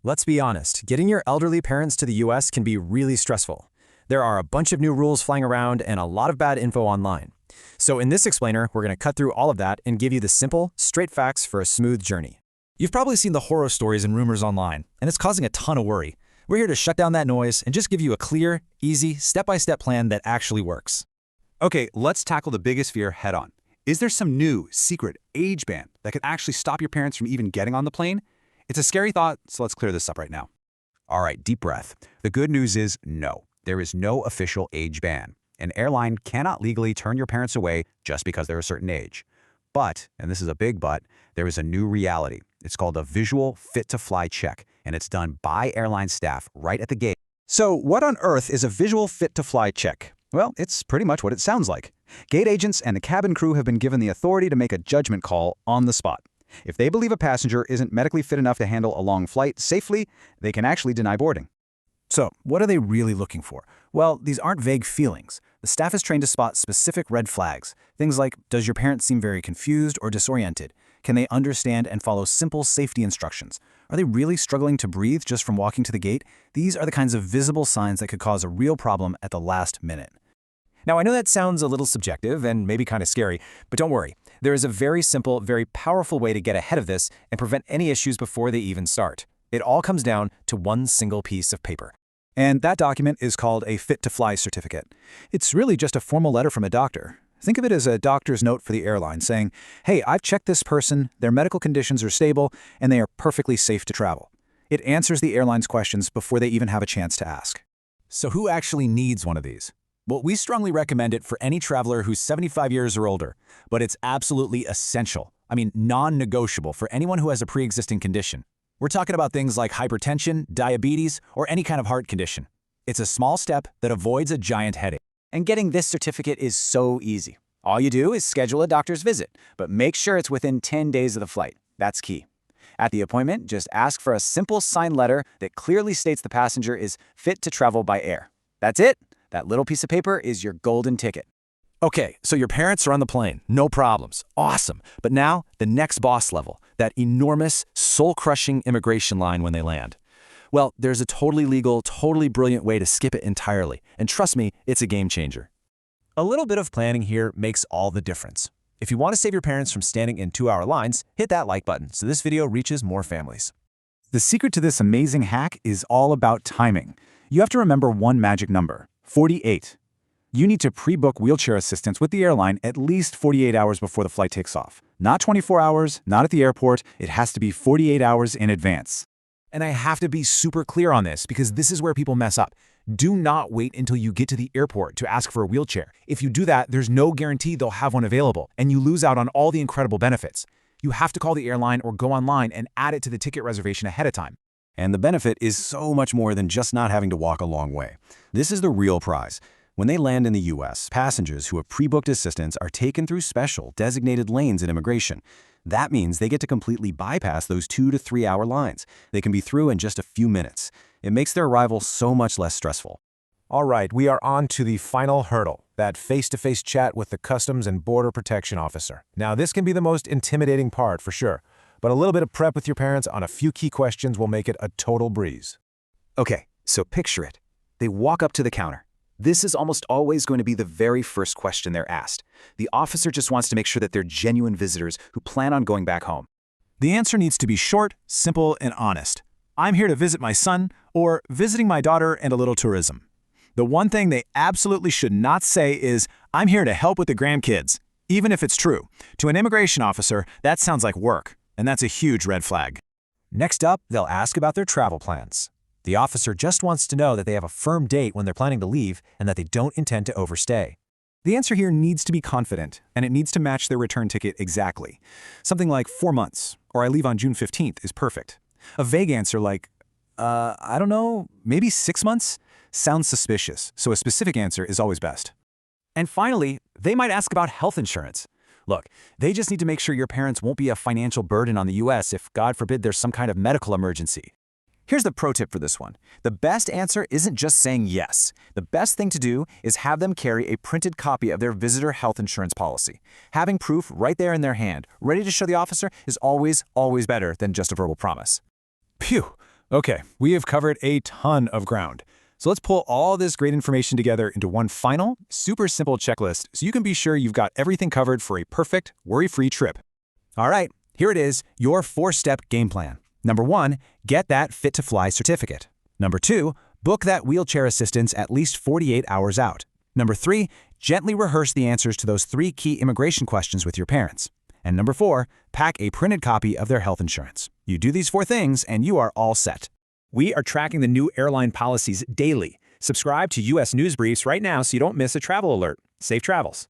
Let's be honest, getting your elderly parents to the US can be really stressful. There are a bunch of new rules flying around and a lot of bad info online. So in this explainer, we're going to cut through all of that and give you the simple, straight facts for a smooth journey. You've probably seen the horror stories and rumors online, and it's causing a ton of worry. We're here to shut down that noise and just give you a clear, easy, step-by-step plan that actually works. Okay, let's tackle the biggest fear head-on. Is there some new, secret age ban that could actually stop your parents from even getting on the plane? It's a scary thought, so let's clear this up right now. All right, deep breath. The good news is no. There is no official age ban. An airline cannot legally turn your parents away just because they're a certain age. But, and this is a big but, there is a new reality. It's called a visual fit-to-fly check, and it's done by airline staff right at the gate. So what on earth is a visual fit-to-fly check? Well, it's pretty much what it sounds like. Gate agents and the cabin crew have been given the authority to make a judgment call on the spot. If they believe a passenger isn't medically fit enough to handle a long flight safely, they can actually deny boarding. So, what are they really looking for? Well, these aren't vague feelings. The staff is trained to spot specific red flags. Things like, does your parent seem very confused or disoriented? Can they understand and follow simple safety instructions? Are they really struggling to breathe just from walking to the gate? These are the kinds of visible signs that could cause a real problem at the last minute. Now, I know that sounds a little subjective and maybe kind of scary, but don't worry. There is a very simple, very powerful way to get ahead of this and prevent any issues before they even start. It all comes down to one single piece of paper. And that document is called a fit-to-fly certificate. It's really just a formal letter from a doctor. Think of it as a doctor's note for the airline saying, hey, I've checked this person, their medical conditions are stable, and they are perfectly safe to travel. It answers the airline's questions before they even have a chance to ask. So who actually needs one of these? Well, we strongly recommend it for any traveler who's 75 years or older, but it's absolutely essential. I mean, non-negotiable for anyone who has a pre-existing condition. We're talking about things like hypertension, diabetes, or any kind of heart condition. It's a small step that avoids a giant headache. And getting this certificate is so easy. All you do is schedule a doctor's visit, but make sure it's within 10 days of the flight. That's key. At the appointment, just ask for a simple signed letter that clearly states the passenger is fit to travel by air. That's it. That little piece of paper is your golden ticket. Okay, so your parents are on the plane, no problems, awesome. But now, the next boss level, that enormous, soul-crushing immigration line when they land. Well, there's a totally legal, totally brilliant way to skip it entirely, and trust me, it's a game changer. A little bit of planning here makes all the difference. If you want to save your parents from standing in 2-hour lines, hit that like button so this video reaches more families. The secret to this amazing hack is all about timing. You have to remember one magic number, 48. You need to pre-book wheelchair assistance with the airline at least 48 hours before the flight takes off. Not 24 hours, not at the airport, it has to be 48 hours in advance. And I have to be super clear on this because this is where people mess up. Do not wait until you get to the airport to ask for a wheelchair. If you do that, there's no guarantee they'll have one available, and you lose out on all the incredible benefits. You have to call the airline or go online and add it to the ticket reservation ahead of time. And the benefit is so much more than just not having to walk a long way. This is the real prize. When they land in the U.S., passengers who have pre-booked assistance are taken through special, designated lanes at immigration. That means they get to completely bypass those 2 to 3 hour lines. They can be through in just a few minutes. It makes their arrival so much less stressful. All right, we are on to the final hurdle, that face-to-face chat with the Customs and Border Protection Officer. Now, this can be the most intimidating part for sure, but a little bit of prep with your parents on a few key questions will make it a total breeze. Okay, so picture it. They walk up to the counter. This is almost always going to be the very first question they're asked. The officer just wants to make sure that they're genuine visitors who plan on going back home. The answer needs to be short, simple, and honest. I'm here to visit my son, or visiting my daughter and a little tourism. The one thing they absolutely should not say is, I'm here to help with the grandkids. Even if it's true. To an immigration officer, that sounds like work, and that's a huge red flag. Next up, they'll ask about their travel plans. The officer just wants to know that they have a firm date when they're planning to leave and that they don't intend to overstay. The answer here needs to be confident, and it needs to match their return ticket exactly. Something like 4 months, or I leave on June 15th is perfect. A vague answer like, I don't know, maybe 6 months? Sounds suspicious, so a specific answer is always best. And finally, they might ask about health insurance. Look, they just need to make sure your parents won't be a financial burden on the US if, God forbid, there's some kind of medical emergency. Here's the pro tip for this one. The best answer isn't just saying yes. The best thing to do is have them carry a printed copy of their visitor health insurance policy. Having proof right there in their hand, ready to show the officer, is always, always better than just a verbal promise. Phew, Okay, we have covered a ton of ground. So let's pull all this great information together into one final, super simple checklist so you can be sure you've got everything covered for a perfect, worry-free trip. All right, here it is, your 4-step game plan. Number 1, get that Fit-to-Fly certificate. Number 2, book that wheelchair assistance at least 48 hours out. Number 3, gently rehearse the answers to those 3 key immigration questions with your parents. And number 4, pack a printed copy of their health insurance. You do these 4 things and you are all set. We are tracking the new airline policies daily. Subscribe to U.S. News Briefs right now so you don't miss a travel alert. Safe travels.